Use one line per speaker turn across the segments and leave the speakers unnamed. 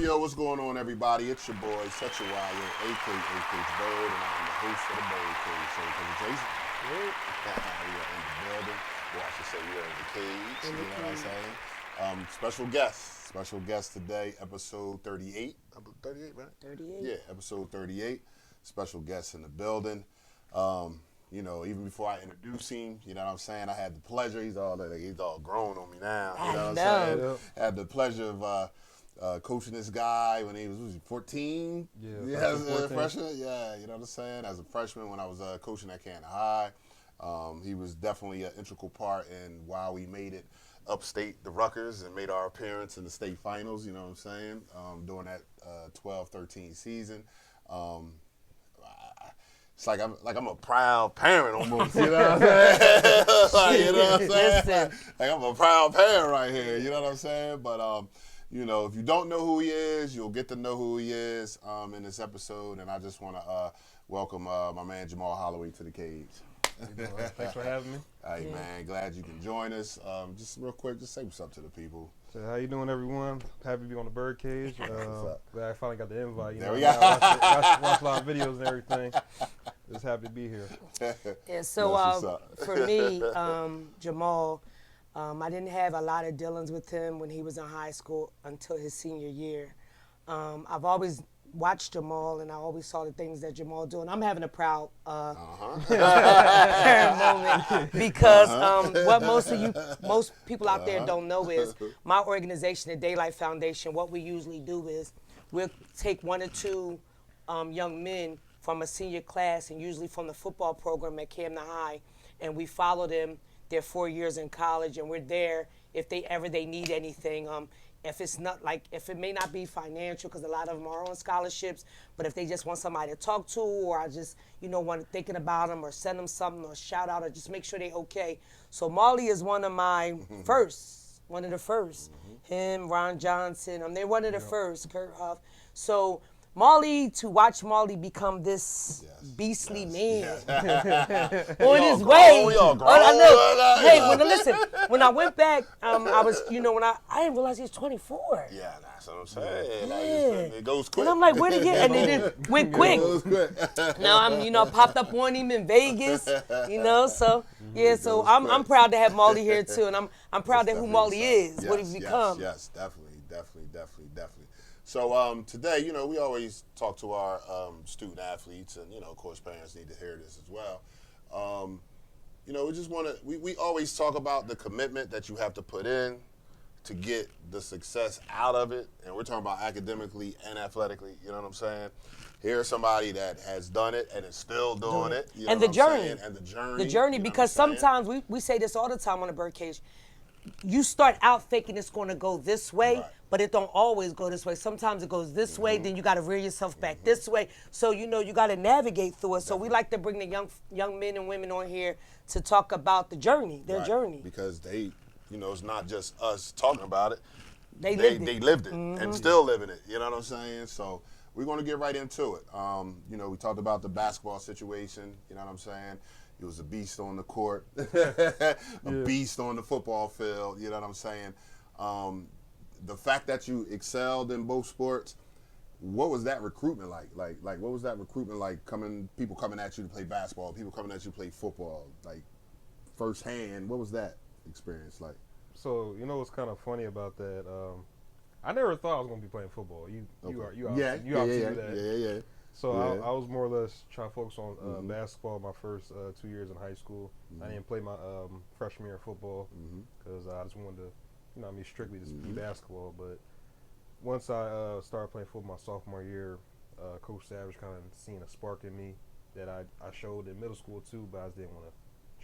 Yo, what's going on, everybody? It's your boy, Such a Wild, a.k.a. Coach Bird, and I'm the host of the BYRDCAGE Show. Coach Jason. We are in the building. Well, I should say we are in the cage. You know what I'm saying? Special guest today, episode 38. 38, right?
38.
Yeah, episode 38. Special guest in the building. You know, even before I introduce him, you know what I'm saying? I had the pleasure. He's all grown on me now. You know what I'm saying? I had the pleasure of coaching this guy when he was 14?
Yeah,
as a freshman. Yeah, you know what I'm saying? As a freshman when I was coaching at Canton High. He was definitely an integral part in why we made it upstate the Rutgers and made our appearance in the state finals, you know what I'm saying, during that 12-13 season. It's like I'm a proud parent almost, you know what I'm saying? Like, you know what I'm saying? Like I'm a proud parent right here, you know what I'm saying? But you know, if you don't know who he is, you'll get to know who he is in this episode. And I just want to welcome my man JAMAL HOLLOWAY to the cage.
Thanks for having me.
Hey, man, glad you can join us. Just real quick, just say what's up to the people.
So how you doing, everyone? Happy to be on the BYRDCAGE. Glad I finally got the invite. You
there
know,
we go.
watch a lot of videos and everything. Just happy to be here.
And so for me, Jamal, I didn't have a lot of dealings with him when he was in high school until his senior year. I've always watched Jamal, and I always saw the things that Jamal doing. I'm having a proud moment because what most people out there don't know is my organization, the Daylight Foundation. What we usually do is we'll take one or two young men from a senior class, and usually from the football program at Camden High, and we follow them their 4 years in college, and we're there if they need anything. If it's not if it may not be financial, because a lot of them are on scholarships, but if they just want somebody to talk to, or I just, thinking about them, or send them something, or shout out, or just make sure they're okay. So Marley is one of my one of the first. Him, Ron Johnson, they're one of the first, Kurt Huff. So to watch Marley become this beastly man on his way. When I went back, I was, I didn't realize he was 24.
Yeah, that's what I'm saying. Like, it goes quick.
And I'm like, where'd he get? And it went quick. Now I'm, popped up on him in Vegas, So so I'm proud to have Marley here too, and I'm proud of who Marley is, what he's become.
Yes, definitely. So today, we always talk to our student athletes, and of course, parents need to hear this as well. We just want to. We always talk about the commitment that you have to put in to get the success out of it, and we're talking about academically and athletically. You know what I'm saying? Here's somebody that has done it and is still doing it. You know
and the journey.
And the journey.
The journey, because sometimes we say this all the time on the BYRDCAGE. You start out thinking it's going to go this way, but it don't always go this way. Sometimes it goes this way, then you got to rear yourself back this way. So, you got to navigate through it. So we like to bring the young men and women on here to talk about the journey, their journey.
Because they, it's not just us talking about it.
They
lived it and still living it. You know what I'm saying? So we're going to get right into it. We talked about the basketball situation. You know what I'm saying? He was a beast on the court, a beast on the football field. You know what I'm saying? The fact that you excelled in both sports, what was that recruitment like? Like what was that recruitment like? People coming at you to play basketball, people coming at you to play football, like firsthand. What was that experience like?
So what's kind of funny about that? I never thought I was going to be playing football. You obviously knew that.
Yeah.
So I was more or less trying to focus on basketball my first 2 years in high school. I didn't play my freshman year of football because I just wanted to, strictly just be basketball. But once I started playing football my sophomore year, Coach Savage kind of seen a spark in me that I showed in middle school too, but I just didn't want to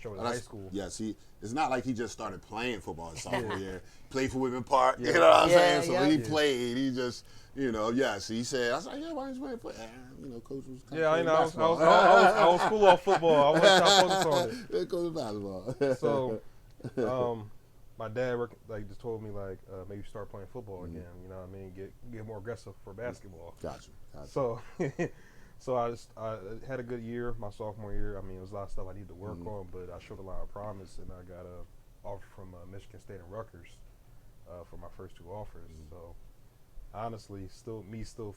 show it in high school.
Yeah, see, it's not like he just started playing football his sophomore year. Played for Women Park, you know what I'm saying? So when he played, he just, so he said, I was like, why didn't you play? Coach was kind of basketball.
I was school off football. I wasn't trying to focus on it.
Coach basketball.
So, my dad just told me maybe start playing football again. You know what I mean? Get more aggressive for basketball.
Gotcha.
So, I had a good year my sophomore year. I mean, it was a lot of stuff I needed to work on, but I showed a lot of promise, and I got an offer from Michigan State and Rutgers for my first two offers. So honestly, still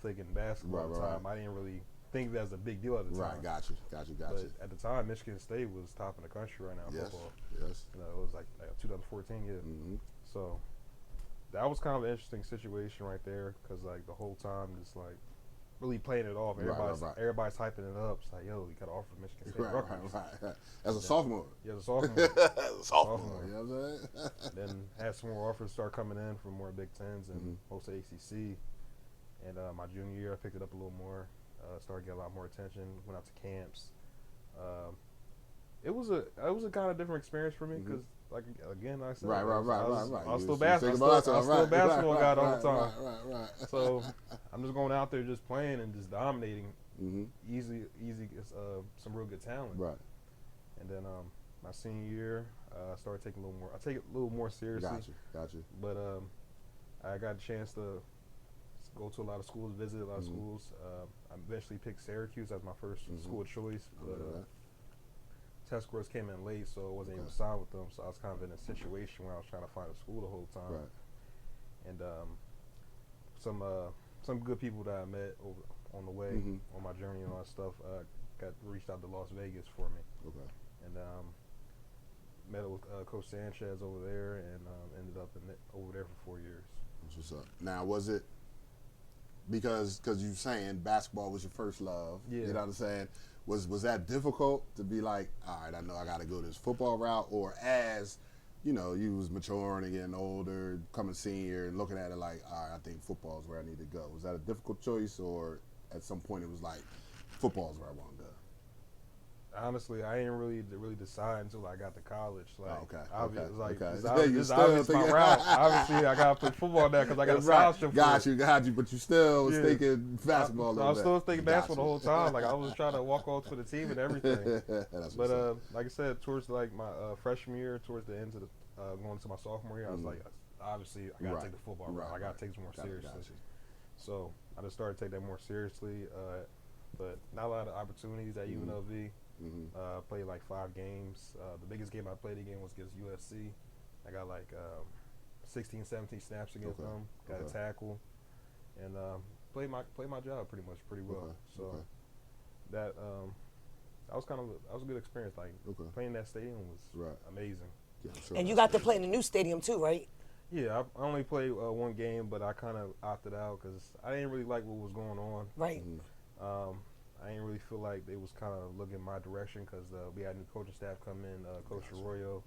thinking basketball at the time. I didn't really think that was a big deal at the time.
Right, got you.
But at the time, Michigan State was top in the country right now in football.
Yes.
You know, it was like 2014, yeah.
Mm-hmm.
So that was kind of an interesting situation right there, because like the whole time, just like really playing it off. Everybody's hyping it up. It's like, yo, you got to offer Michigan State.
Right. As a sophomore.
Yeah, as a sophomore.
As a sophomore. You know what I'm saying?
Then had some more offers start coming in from more Big Tens and most of ACC. And my junior year, I picked it up a little more. Started getting a lot more attention. Went out to camps. It was a kind of different experience for me because, like again, like I said, I was still basketball guy all the time.
Right.
So I'm just going out there just playing and just dominating. Easy, some real good talent.
Right.
And then my senior year, I started taking I take it a little more seriously.
Got you.
But I got a chance to go to a lot of schools, visit a lot of schools. I eventually picked Syracuse as my first school of choice, but test scores came in late, so I wasn't able to sign with them. So I was kind of in a situation where I was trying to find a school the whole time.
Right.
And some good people that I met on the way on my journey and all that stuff got reached out to Las Vegas for me.
Okay.
And met with Coach Sanchez over there, and ended up over there for 4 years.
That's what's up. Now, was it because you're saying basketball was your first love?
Yeah.
You know what I'm saying? Was that difficult to be like, all right, I know I got to go this football route, or as you know, you was maturing and getting older, coming senior, and looking at it like, all right, I think football is where I need to go. Was that a difficult choice, or at some point it was like, football is where I want to go?
Honestly, I didn't really decide until I got to college. Like,
okay.
This is obviously my route. Obviously, I got to play football now because I got a scholarship.
Got you. But you still was thinking basketball.
I was still thinking basketball the whole time. Like I was trying to walk on to the team and everything. But like I said, towards like my freshman year, towards the end of going to my sophomore year, I was like, obviously, I got to take the football route. I got to take it more seriously. So I just started to take that more seriously. But not a lot of opportunities at UNLV. Played like 5 games. The biggest game I played again was against USC. I got like 16, 17 snaps against them. Got a tackle, and played my job pretty well. So that was a good experience. Like playing in that stadium was amazing.
Yeah, sure.
And you got to play in the new stadium too, right?
Yeah, I only played one game, but I kind of opted out because I didn't really like what was going on.
Right.
I didn't really feel like they was kind of looking my direction because we had new coaching staff come in, Coach Arroyo,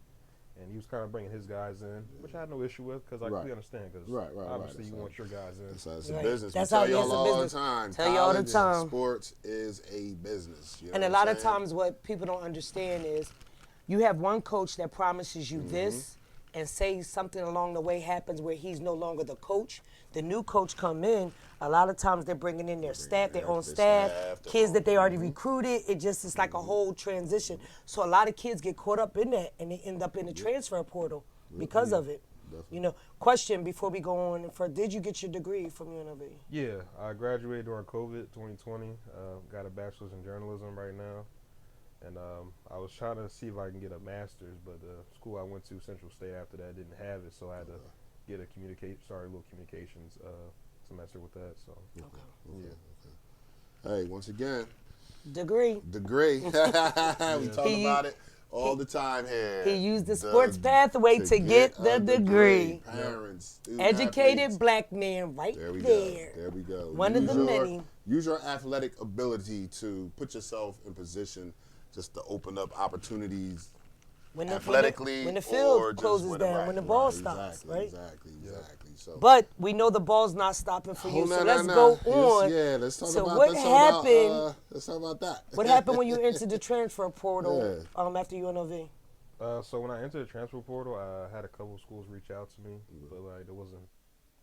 and he was kind of bringing his guys in, which I had no issue with because I completely understand because obviously you want your guys in.
It's a business.
That's
how
how
y'all all
business.
the time.
Tell you all the
College
time.
and sports is a business. You know
and a lot of times what people don't understand is you have one coach that promises you this and say something along the way happens where he's no longer the coach. The new coach come in, a lot of times they're bringing in their staff, their own staff, kids that they already recruited. It's like a whole transition. So a lot of kids get caught up in that and they end up in the transfer portal because of it. Definitely. You know, question before we go on, did you get your degree from UNLV?
Yeah, I graduated during COVID 2020, got a bachelor's in journalism right now. And I was trying to see if I can get a master's, but the school I went to, Central State, after that didn't have it, so I had to get a little communications semester with that. So
Hey, once again,
degree.
We talk about it all the time here.
He used the sports pathway to get the degree.
Parents,
educated
athletes.
Black man right there.
There we go.
One of the many.
Use your athletic ability to put yourself in position just to open up opportunities athletically,
when the field
or
closes
just
down, when the ball stops, right?
Exactly. So,
but we know the ball's not stopping for you, so let's go on.
Let's talk
so
about
what happened?
Let's talk about that.
What happened when you entered the transfer portal after UNLV?
So when I entered the transfer portal, I had a couple of schools reach out to me, but like there wasn't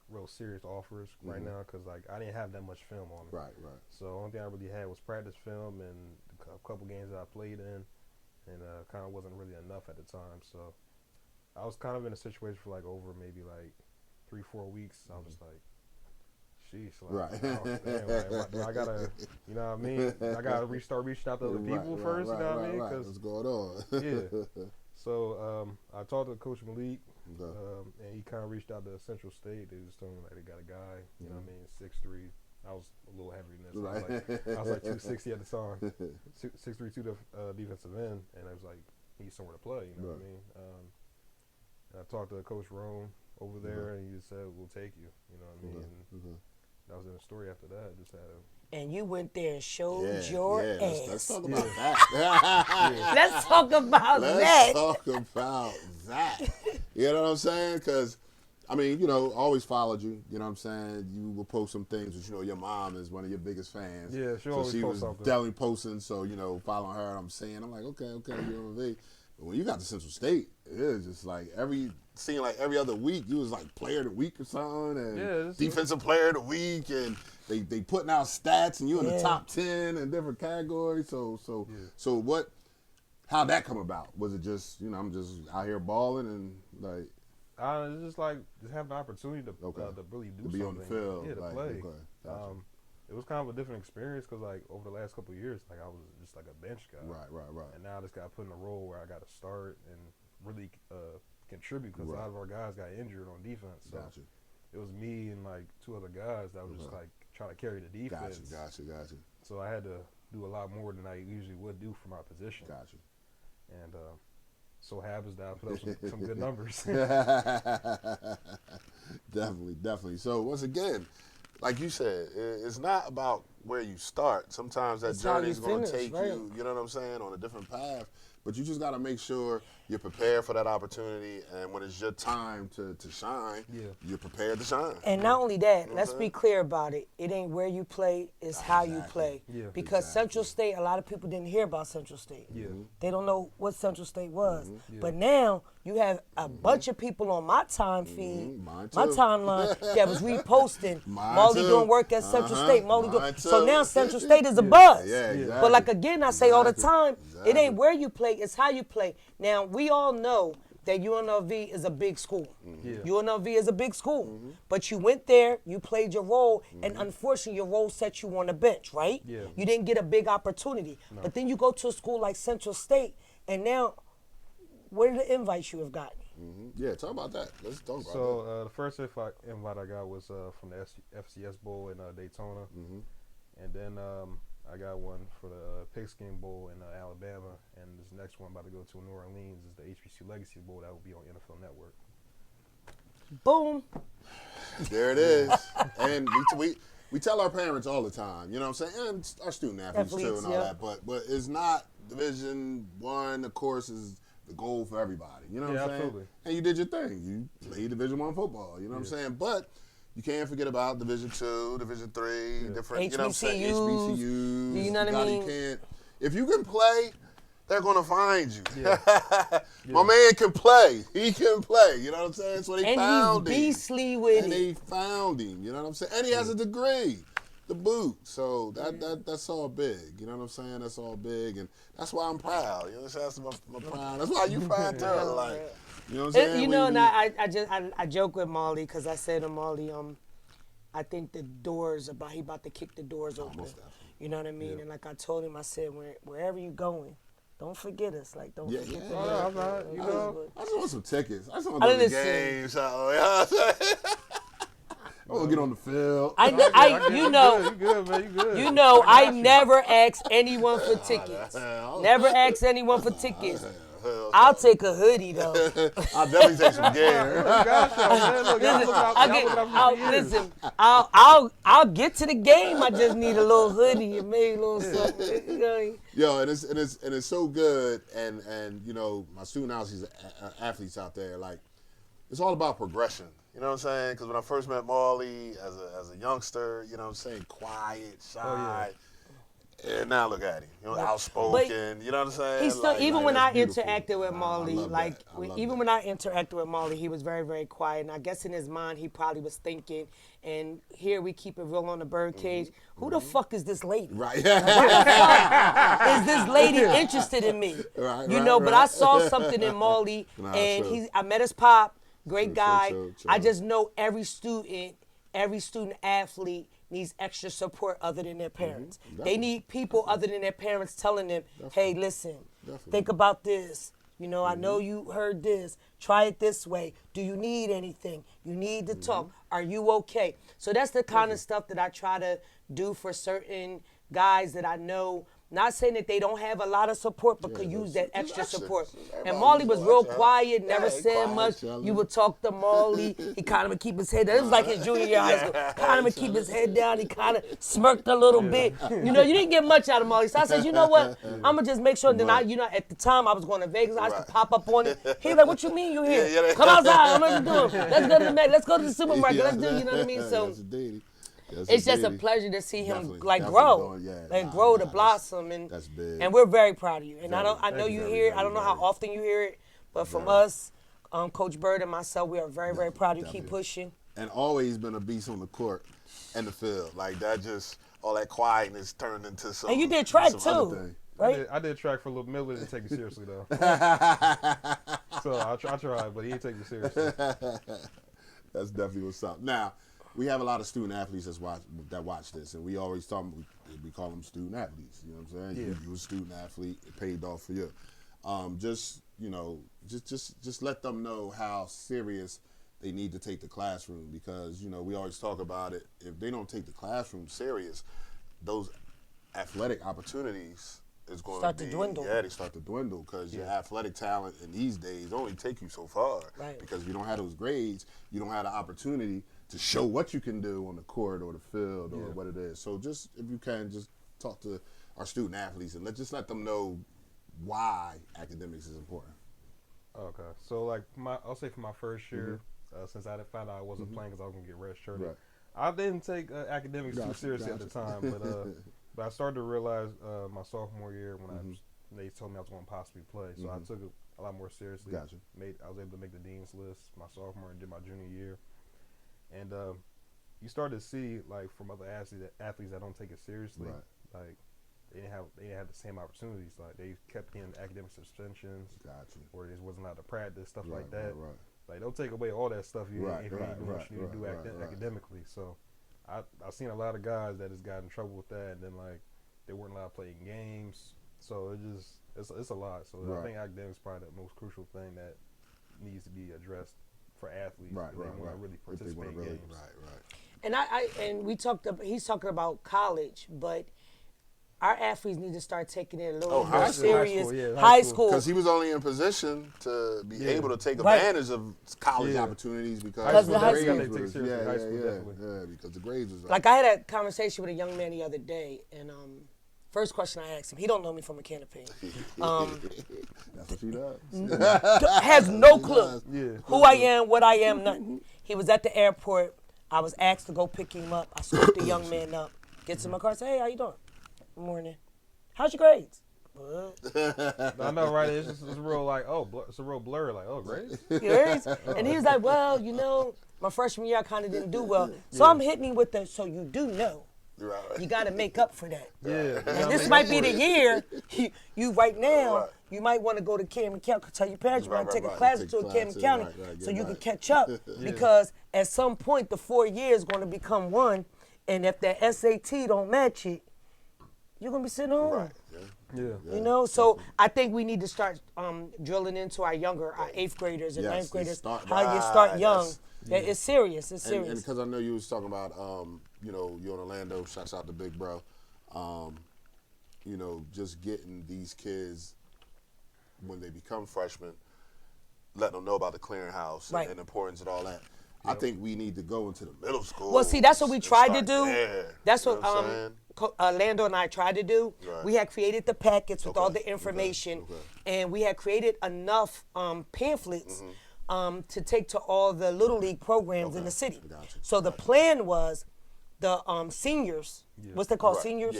real serious offers right now because like I didn't have that much film on me.
Right.
So the only thing I really had was practice film and a couple games that I played in, and kind of wasn't really enough at the time. So I was kind of in a situation for like over maybe like 3-4 weeks. I was like, sheesh, like, I gotta, you know what I mean? I gotta start reaching out to other people first, you know what I mean?
What's going on?
Yeah. So I talked to Coach Malik,
Okay.
and he kind of reached out to Central State. They just told me like they got a guy, you know what I mean, 6'3". I was a little heavier than this.
Right.
I was like 260 at the time, 6'3", defensive end, and I was like, he's somewhere to play, you know what I mean. And I talked to Coach Rome over there, and he just said, "We'll take you," you know what I mean. And that was in the story after that. Just had a
And you went there and showed your ass.
Let's talk about that.
Let's talk about that.
Let's talk about that. You know what I'm saying? Because, I mean, you know, always followed you. You know what I'm saying? You will post some things, but you know, your mom is one of your biggest fans.
Yeah, she
so
always
she
post
was
something.
definitely posting. So, you know, following her, I'm like, okay, UNLV. But when you got to Central State, it was just like every other week, you was like player of the week or something, and defensive player of the week, and they putting out stats, and you in the top 10 in different categories. So how'd that come about? Was it just, you know, I'm just out here balling and like?
It's just like just having the opportunity to really do something.
To be on the field.
Yeah, to
like,
play.
Okay, gotcha.
It was kind of a different experience because like over the last couple of years, like I was just like a bench guy.
Right.
And now I just got put in a role where I got to start and really contribute because a lot of our guys got injured on defense. So
Gotcha.
it was me and like two other guys that were just like trying to carry the defense.
Gotcha.
So I had to do a lot more than I usually would do for my position.
Gotcha.
And so happens that I put up some good numbers.
Definitely. So once again, like you said, it's not about where you start. Sometimes that journey is going to take you, you know what I'm saying, on a different path. But you just got to make sure you're prepared for that opportunity, and when it's your time to shine, you're prepared to shine.
And not only that, let's be clear about it. It ain't where you play, it's how you play.
Yeah.
Because Central State, a lot of people didn't hear about Central State.
Yeah.
They don't know what Central State was. But now you have a bunch of people on my time feed, my timeline, that was reposting Molly doing work at Central State. So now Central State is a buzz.
Yeah, exactly.
But like again, I say all the time, it ain't where you play, it's how you play. Now, we all know that UNLV is a big school. UNLV is a big school. But you went there, you played your role, and unfortunately your role set you on the bench, right?
Yeah.
You didn't get a big opportunity. No. But then you go to a school like Central State, and now, what are the invites you have gotten?
Yeah, talk about that. Let's talk about that.
So the first invite I got was from the FCS Bowl in Daytona. And then I got one for the Pigskin Bowl in Alabama, and this next one I'm about to go to New Orleans is the HBCU Legacy Bowl that will be on NFL Network.
Boom.
There it is. And we tell our parents all the time, you know what I'm saying, and our student athletes too and all that, but it's not Division I, of course, is the goal for everybody, you know what I'm saying?
Absolutely.
And you did your thing. You played Division I football, you know what I'm saying? But you can't forget about Division II, Division III, different, you know what I'm saying, HBCUs.
You know what I mean?
You can't, if you can play, they're going to find you. My man can play. He can play. You know what I'm saying? So they found him.
And he's beastly with it.
And they found him. You know what I'm saying? And he has a degree, the boot. So that's all big. You know what I'm saying? That's all big. And that's why I'm proud. You know what I'm saying? That's my pride. That's why you proud too. Like, you know what I'm saying?
You know, and I joke with Molly because I said to Molly, I think the doors, he about to kick the doors open. You know what I mean? And like I told him, I said, wherever you going, don't forget us. Like, don't forget the doors.
I just want some tickets. I just want to go to the game. So, you know what I'm saying? I want to get on the field.
You know, you know, I never ask anyone for tickets. Never ask anyone for tickets. I'll take a hoodie though.
I'll definitely take some gear.
Listen, I'll get to the game. I just need a little hoodie and maybe a little something. You know?
Yo, and it's so good, and you know, my student athletes out there, like, it's all about progression. You know what I'm saying? Because when I first met Marley as a youngster, you know what I'm saying, quiet, shy. And now look at him, you know, outspoken. You know what I'm saying?
He's still, even when I interacted with Molly, when I interacted with Molly, he was very, very quiet. And I guess in his mind, he probably was thinking, and here we keep it real on the Birdcage. Who the fuck is this lady?
Right.
Why the fuck is this lady interested in me? But I saw something in Molly, and I met his pop, great guy. I just know every student athlete needs extra support other than their parents. They need people other than their parents telling them, hey, listen, think about this. You know, I know you heard this. Try it this way. Do you need anything? You need to talk. Are you okay? So that's the kind of stuff that I try to do for certain guys that I know. Not saying that they don't have a lot of support, but could use that extra support. And Marley was real quiet, never said much. You would talk to Marley. He kind of would keep his head down. It was like his junior year of high school. Kind of would keep his head down. He kind of smirked a little bit. You know, you didn't get much out of Marley. So I said, you know what? I'm going to just make sure. Then at the time, I was going to Vegas. I used to pop up on it. He was like, what you mean you here? Come outside. I'm what you doing? Let's go to the Met. Let's go to the supermarket. Let's do, you know what I mean? So it's just a pleasure to see him grow, grow to blossom, and
that's big.
And we're very proud of you. And I know you hear it. I don't know how often you hear it, but from us, Coach Bird and myself, we are very, very proud of you. Keep pushing.
And always been a beast on the court and the field. Like that, just all that quietness turned into some.
And you did track too, right?
I did track for a little. Miller didn't take me seriously though. So I tried, but he didn't take me seriously.
That's definitely what's up. Now, we have a lot of student athletes that watch this, and we always we call them student athletes. You know what I'm saying?
Yeah.
You a student athlete, it paid off for you. Just let them know how serious they need to take the classroom, because we always talk about it. If they don't take the classroom serious, those athletic opportunities is going
to dwindle.
Yeah, they start to dwindle, because your athletic talent in these days only take you so far.
Right.
Because if you don't have those grades, you don't have the opportunity to show what you can do on the court or the field or what it is. So just, if you can, just talk to our student athletes and just let them know why academics is important.
Okay, so like I'll say for my first year, since I found out I wasn't playing because I was gonna get redshirted,
Right.
I didn't take academics too seriously at the time, but I started to realize my sophomore year when they told me I was going to possibly play, so I took it a lot more seriously.
Gotcha.
I was able to make the dean's list my sophomore and did my junior year, and you start to see, like, from other athletes that don't take it seriously, like they didn't have the same opportunities. Like, they kept getting academic suspensions, or they wasn't allowed to practice, stuff like that.
Right.
Like, they'll take away all that stuff you
Right,
need to do academically. So I've seen a lot of guys that has got in trouble with that, and then, like, they weren't allowed to play in games. So it's a lot. So I think academics is probably the most crucial thing that needs to be addressed for athletes. They want to really participate in games.
And he's talking about college, but our athletes need to start taking it a little more serious. High school.
Because he was only in position to be able to take advantage of college opportunities because
the high school.
because the grades was
like I had a conversation with a young man the other day, and first question I asked him, he don't know me from a can of paint.
That's what she does.
Has no clue who I am, what I am, nothing. He was at the airport. I was asked to go pick him up. I scooped the young man up, gets in my car, say, hey, how you doing? Good morning. How's your grades?
I know, right? It's real, like, it's a real blur, like, grades?
Grades? And he was like, well, my freshman year I kind of didn't do well. So I'm hitting him with so you do know. You got to make up for that. And this might be the year you right now, you might want to go to Camden County. Tell your parents you want to take a class or two at Camden County so you can catch up. Because at some point, the 4 years is going to become one. And if that SAT don't match it, you're going to be sitting home. So I think we need to start drilling into our 8th graders and 9th graders how you start young. It's serious. It's serious.
And because I know you was talking about, you're in Orlando. Shouts out to Big Bro. Just getting these kids when they become freshmen, letting them know about the clearinghouse and the importance of all that. I think we need to go into the middle school.
Well, see, that's what we tried to do.
There.
That's what Lando and I tried to do.
Right.
We had created the packets with all the information, and we had created enough pamphlets to take to all the Little League programs in the city. So the plan was the seniors, what's they called, seniors?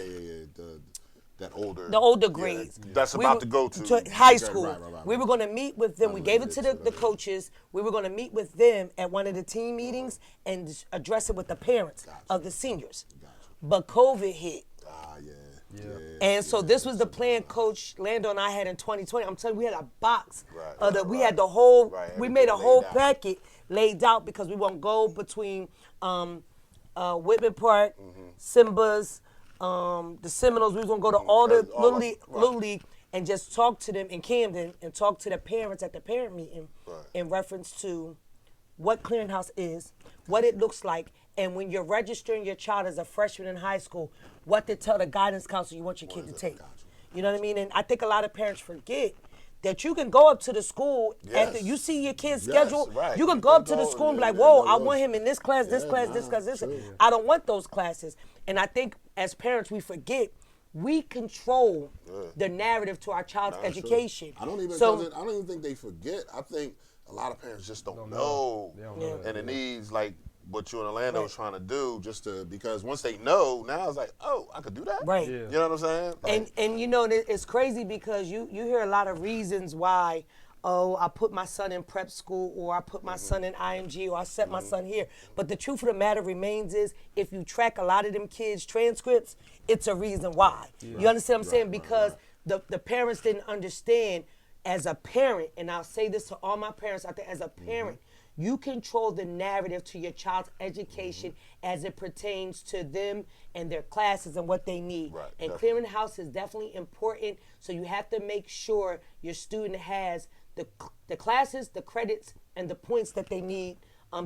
The older grades.
That's about to go to
high school.
Right.
We were going to meet with them. We gave it to the coaches. We were going to meet with them at one of the team meetings and address it with the parents of the seniors. But COVID hit. And so this was the plan Coach Lando and I had in 2020. I'm telling you, we had a box. We had the whole, we made a whole packet laid out because we won't go between Whitman Park, Simba's, the Seminoles. We was going to go to all the Little League and just talk to them in Camden and talk to the parents at the parent meeting
Right.
in reference to what clearinghouse is, what it looks like, and when you're registering your child as a freshman in high school, what to tell the guidance counselor you want your kid to take. You know what I mean? And I think a lot of parents forget that you can go up to the school after you see your kid's schedule.
Right.
You can go up to the school and be like, whoa, I want him in this class, this class, this class, this. I don't want those classes. And I think as parents, we forget we control the narrative to our child's education.
I don't even think they forget. I think a lot of parents just don't know.
They don't know that.
And it needs like what you and Orlando was trying to do, because once they know, now it's like, oh, I could do that.
Right.
Yeah.
You know what I'm saying? Like,
And you know, it's crazy because you hear a lot of reasons why, oh, I put my son in prep school, or I put my son in IMG, or I set my son here. But the truth of the matter remains is, if you track a lot of them kids' transcripts, it's a reason why. You understand what I'm saying? Because the parents didn't understand. As a parent, and I'll say this to all my parents out there, as a parent, you control the narrative to your child's education as it pertains to them and their classes and what they need.
Right,
and
definitely.
clearinghouse is definitely important, so you have to make sure your student has the classes, the credits, and the points that they need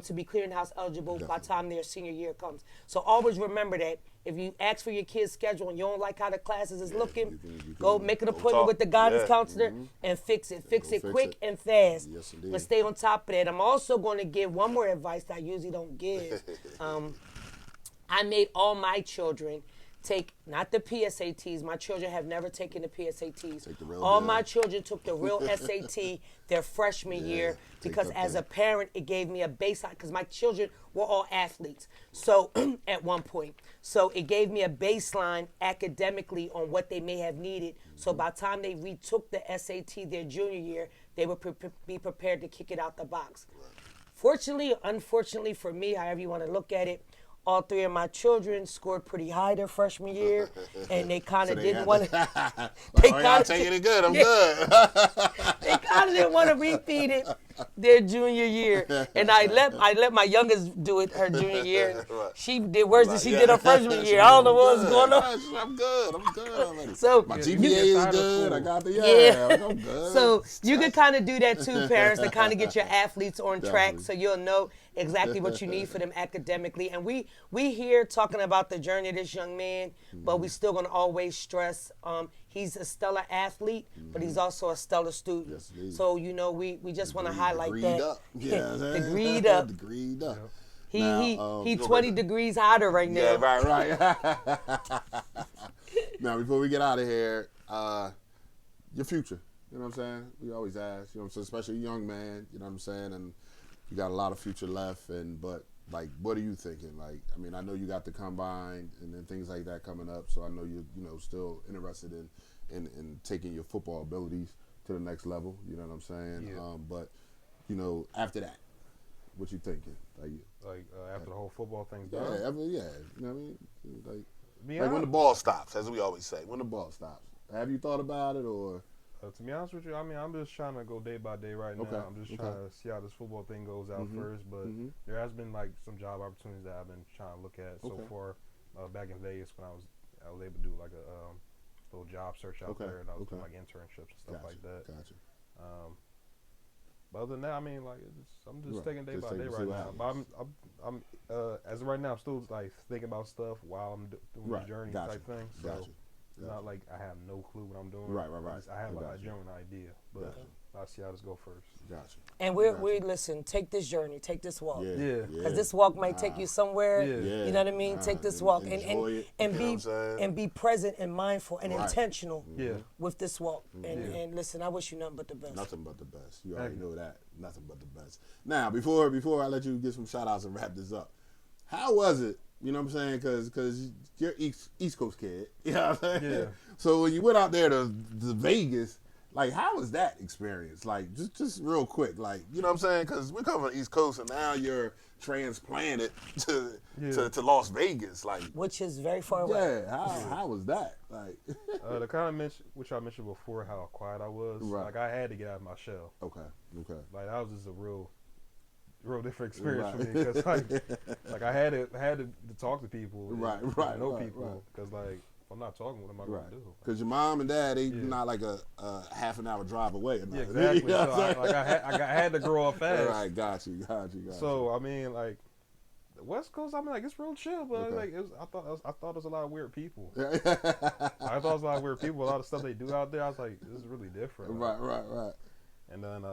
to be clearinghouse eligible by the time their senior year comes. So always remember that if you ask for your kid's schedule and you don't like how the classes is looking,
you can
go make an appointment
talk.
with the guidance
Yeah.
counselor and fix it. Fix it
fix
quick
it.
and fast.
Yes, indeed.
But stay on top of that. I'm also going to give one more advice that I usually don't give. I made all my children take, not the PSATs. My children have never taken the PSATs.
Take the real
All
deal.
my children took the real SAT their freshman year, because
that
as a
thing.
parent, it gave me a baseline, because my children were all athletes. So at one point, so it gave me a baseline academically on what they may have needed. So by the time they retook the SAT their junior year, they would be prepared to kick it out the box. Fortunately or unfortunately for me, however you want to look at it, all three of my children scored pretty high their freshman year, and they kind of didn't want to.
I'm taking it good. I'm good.
They kind of didn't want to repeat it their junior year, and I let my youngest do it her junior year.
Right.
She did worse than she did her freshman year. I don't know what was going on.
I'm good. I'm good already.
So
My
you-
GPA is good. I got the I'm good.
So you can kind of do that too, parents, to kind of get your athletes on track,
Definitely.
so you'll know exactly what you need for them academically. And we here talking about the journey of this young man, but we still gonna always stress he's a stellar athlete, but he's also a stellar student.
Yes, indeed.
So you know we just want to highlight
Degreed
that.
up. Yeah,
Degreed up.
Degreed up.
He 20 degrees hotter right now.
Yeah, right. Now, before we get out of here, your future. You know what I'm saying? We always ask. You know what I'm saying? Especially a young man. You know what I'm saying? And you got a lot of future left. But like, what are you thinking? Like, I mean, I know you got the combine and then things like that coming up. So I know you're still interested in taking your football abilities to the next level. You know what I'm saying?
Yeah.
But after that, what you thinking? Like
After the whole football thing's
yeah,
done.
you know what I mean?
Be
Like when the
honest-
ball stops, as we always say, when the ball stops. Have you thought about it, or?
To be honest with you, I mean, I'm just trying to go day by day right
Okay,
now. I'm just trying to see how this football thing goes out first. But there has been like some job opportunities that I've been trying to look at so far. Back in Vegas, when I was able to do like a little job search out there, and I was doing like internships and stuff like that.
Gotcha.
But other than that, I mean, like I'm just taking day
Just
by day
see
right
what
now. But I'm as of right now, I'm still like thinking about stuff while I'm doing the journey type thing. So it's not like I have no clue what I'm doing.
Right.
I have like
Gotcha.
a general idea, but I'll see how this go first.
Gotcha.
And we listen, take this journey, take this walk.
Yeah.
Because this walk might take you somewhere.
Yeah.
You know what I mean? Take this walk
enjoy it,
and
you know what I'm saying?
and be present and mindful and intentional
Yeah.
with this walk. And listen, I wish you nothing but the best.
Nothing but the best. You already know that. Nothing but the best. Now, before I let you get some shout outs and wrap this up, how was it? You know what I'm saying? Because you're East Coast kid. You know what I'm saying?
Yeah.
So when you went out there to Vegas, like, how was that experience? Like, just real quick, like, you know what I'm saying? Because we're coming from the East Coast, and now you're transplanted to Las Vegas, like,
Which is very far away.
yeah. How was that? Like,
The kind of which I mentioned before, how quiet I was.
Right.
Like I had to get out of my shell.
okay.
Like that was just a real different experience for me because like I had to talk to people,
Right,
and
right,
know
right,
people
right.
because like if I'm not talking, what am I going to do?
Because your mom and dad, they not like a half an hour drive away.
Yeah, exactly.
You know
So I had to grow up fast.
Right, got you.
So I mean, like the West Coast, I mean, like it's real chill, but like I thought it was a lot of weird people. I thought it was a lot of weird people. A lot of stuff they do out there, I was like, this is really different.
Right. And
then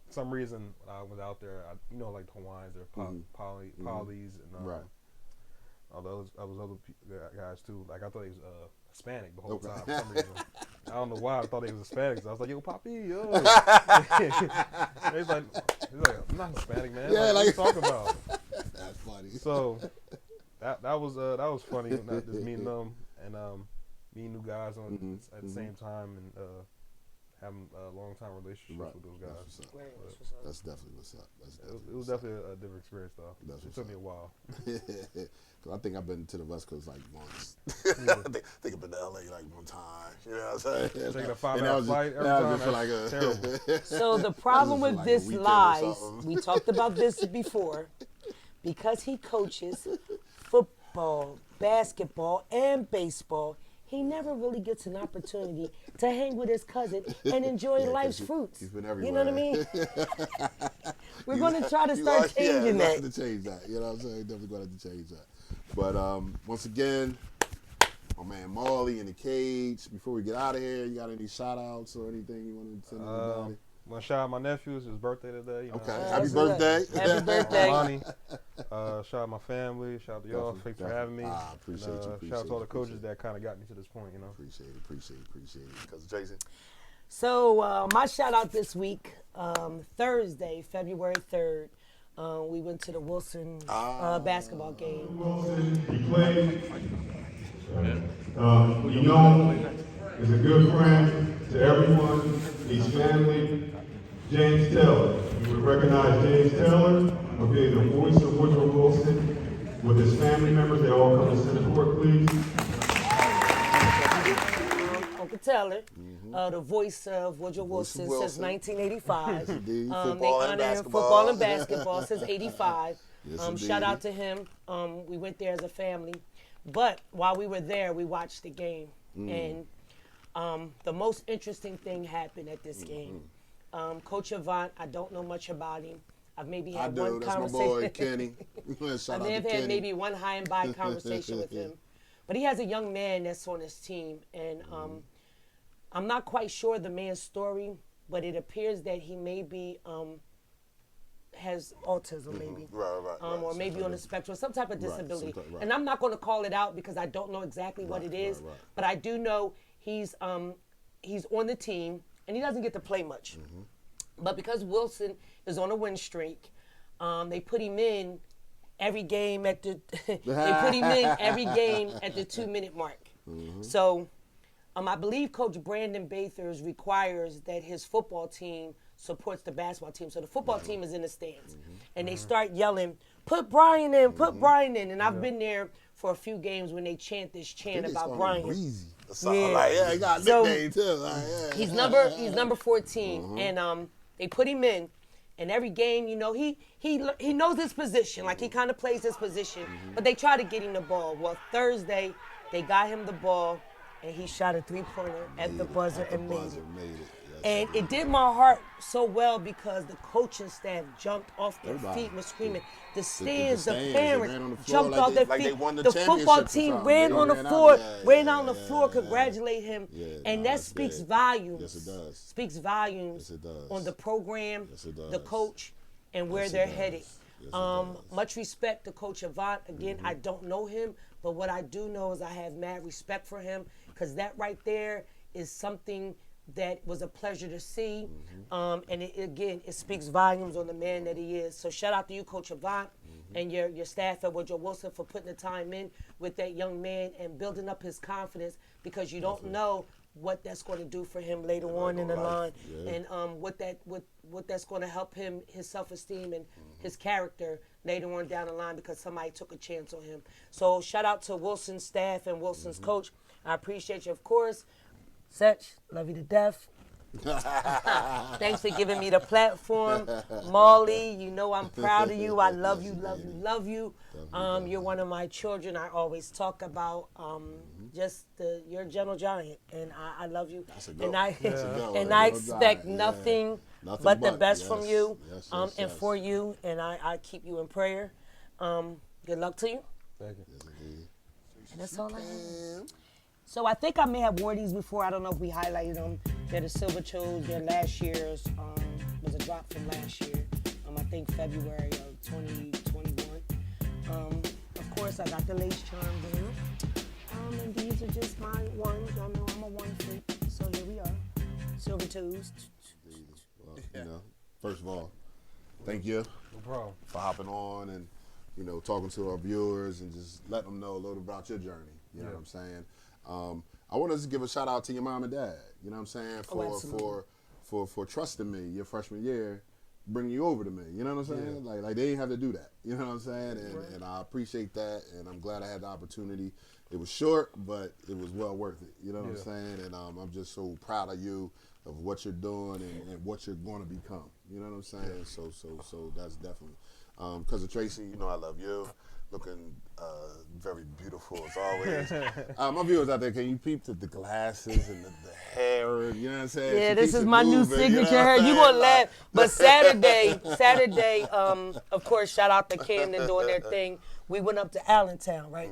some reason when I was out there, like the Hawaiians, they're polys, and all those other guys too. Like I thought he was Hispanic the whole time for some reason. I don't know why I thought he was Hispanic. I was like, yo, Papi, yo. he's like, I'm not Hispanic, man.
Yeah,
what are you talking about?
That's funny.
So that was funny. Not just meeting them and meeting new guys at the same time and having a long-time relationship with those guys.
That's definitely what's up.
It was definitely a different experience, though. It took me a while.
Cause I think I've been to the West Coast like once. I think I've been to LA like one time. You know what I'm saying?
Taking a 5-hour flight every time. That's terrible.
So the problem with this lies, we talked about this before, because he coaches football, basketball, and baseball, he never really gets an opportunity to hang with his cousin and enjoy life's fruits.
He's been everywhere.
You know what I mean? We're going to try to start changing that.
Have to change that. You know what I'm saying? Definitely going to have to change that. But once again, my man Marley in the cage. Before we get out of here, you got any shout outs or anything you want to send anybody?
I want to shout out my nephew. It's his birthday today.
Happy birthday.
Happy birthday.
Lonnie. Shout out my family. Shout out to y'all. Thanks for having me.
Appreciate you.
Shout out to all the coaches that kind of got me to this point,
Appreciate it. Cousin Jason.
So my shout out this week, Thursday, February 3rd, we went to the Wilson basketball game.
Wilson, he played. Is a good friend to everyone. He's family. James Taylor. You would recognize James Taylor for being the voice of Woodrow Wilson. With his family members, they all come to center court, please.
Uncle Taylor, the voice of Woodrow Wilson since 1985.
Football and basketball.
Football and basketball since 85.
Yes,
shout out to him. We went there as a family. But while we were there, we watched the game. And the most interesting thing happened at this game. Coach Avant, I don't know much about him. I've maybe had one conversation.
My boy, Kenny.
I may have had maybe one high and by conversation with him. But he has a young man that's on his team. And I'm not quite sure the man's story, but it appears that he maybe has autism, maybe. Or maybe on the spectrum, some type of disability. And I'm not going to call it out because I don't know exactly what it is. But I do know he's on the team, and he doesn't get to play much. But because Wilson is on a win streak, they put him in every game at the 2-minute mark. So I believe Coach Brandon Bathers requires that his football team supports the basketball team. So the football team is in the stands. And they start yelling, put Brian in, put Brian in. And I've been there for a few games when they chant this chant about Brian.
He got a nickname too.
He's number 14. And they put him in. And every game, he knows his position. Like, he kind of plays his position. But they try to get him the ball. Well, Thursday, they got him the ball, and he shot a three-pointer at the buzzer and made it. And it did my heart so well because the coaching staff jumped off their feet, was screaming. The stands, the parents jumped off their feet. The football team ran on the floor, ran out on the floor, congratulate him. And that speaks volumes.
Yes, it does.
Speaks volumes on the program, the coach, and where they're headed. Much respect to Coach Avant. Again, I don't know him, but what I do know is I have mad respect for him because that right there is something that was a pleasure to see. And it speaks volumes on the man that he is. So shout out to you, Coach Avant, and your staff at Woodrow Wilson for putting the time in with that young man and building up his confidence because you don't know what that's going to do for him later on in the line and what that's going to help him, his self-esteem and his character later on down the line because somebody took a chance on him. So shout out to Wilson's staff and Wilson's coach. I appreciate you, of course. Setch, love you to death. Thanks for giving me the platform. Molly, you know I'm proud of you. I love you, love you, love you. You're one of my children. I always talk about you're a gentle giant, and I love you.
That's a go.
And I
That's a go.
and I
Gentle
expect
giant,
nothing,
Nothing
but the best from
yes,
you,
yes,
and
yes.
for you. And I keep you in prayer. Good luck to you.
Thank you.
Yes, indeed.
And that's all I have. So I think I may have worn these before. I don't know if we highlighted them. They're the silver toes. They're last year's. Was a drop from last year. I think February of 2021. Of course, I got the lace charms in. And these are just my ones. Y'all know I'm a one freak. So here we are. Silver toes.
Well, you know, first of all, thank you
No problem.
for hopping on and, you know, talking to our viewers and just letting them know a little about your journey. You know what I'm saying? I want us to give a shout out to your mom and dad. You know what I'm saying? For trusting me your freshman year, bringing you over to me. You know what I'm saying? Like they didn't have to do that. You know what I'm saying? And I appreciate that, and I'm glad I had the opportunity. It was short, but it was well worth it. You know what I'm saying? And I'm just so proud of you, of what you're doing and what you're going to become. You know what I'm saying? So that's definitely. Cousin Tracy, you know I love you. Looking very beautiful as always. My viewers out there, can you peep the glasses and the hair? And, you know what I'm saying?
Yeah,
She
this
keeps
is
it
my new
moving,
signature
you know
hair.
what I'm
You
saying?
gonna laugh. But Saturday, of course, shout out to Camden doing their thing. We went up to Allentown, right?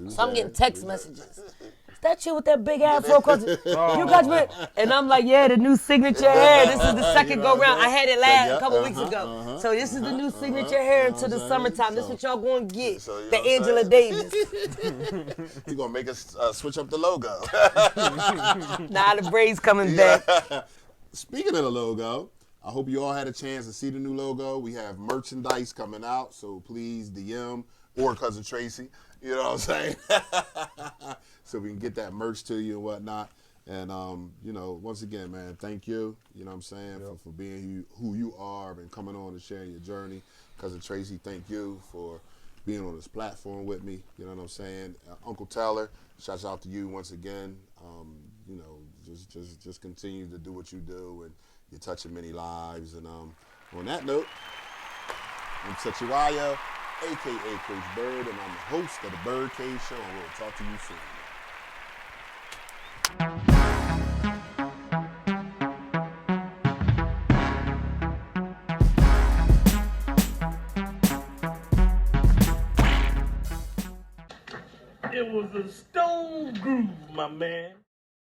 So I'm getting text messages. Is that you with that big afro? You got me? And I'm like, yeah, the new signature hair. This is the second go round. I had it a couple weeks ago. So this is the new signature hair into the summertime. This is what y'all gonna get.
So, you
The
know what I'm
Angela
saying?
Davis.
You're going to make us switch up the logo.
Nah, the braids coming back.
Speaking of the logo, I hope you all had a chance to see the new logo. We have merchandise coming out, so please DM or Cousin Tracy. You know what I'm saying? So we can get that merch to you and whatnot. And, you know, once again, man, thank you. You know what I'm saying? For being who you are and coming on and sharing your journey. Cousin Tracy, thank you for being on this platform with me. You know what I'm saying? Uncle Taylor, shouts out to you once again. You know, just continue to do what you do, and you're touching many lives. And on that note, I'm Sechiwaya, a.k.a. Coach Bird, and I'm the host of the BYRDCAGE Show, and we'll talk to you soon.
It was a stone groove, my man.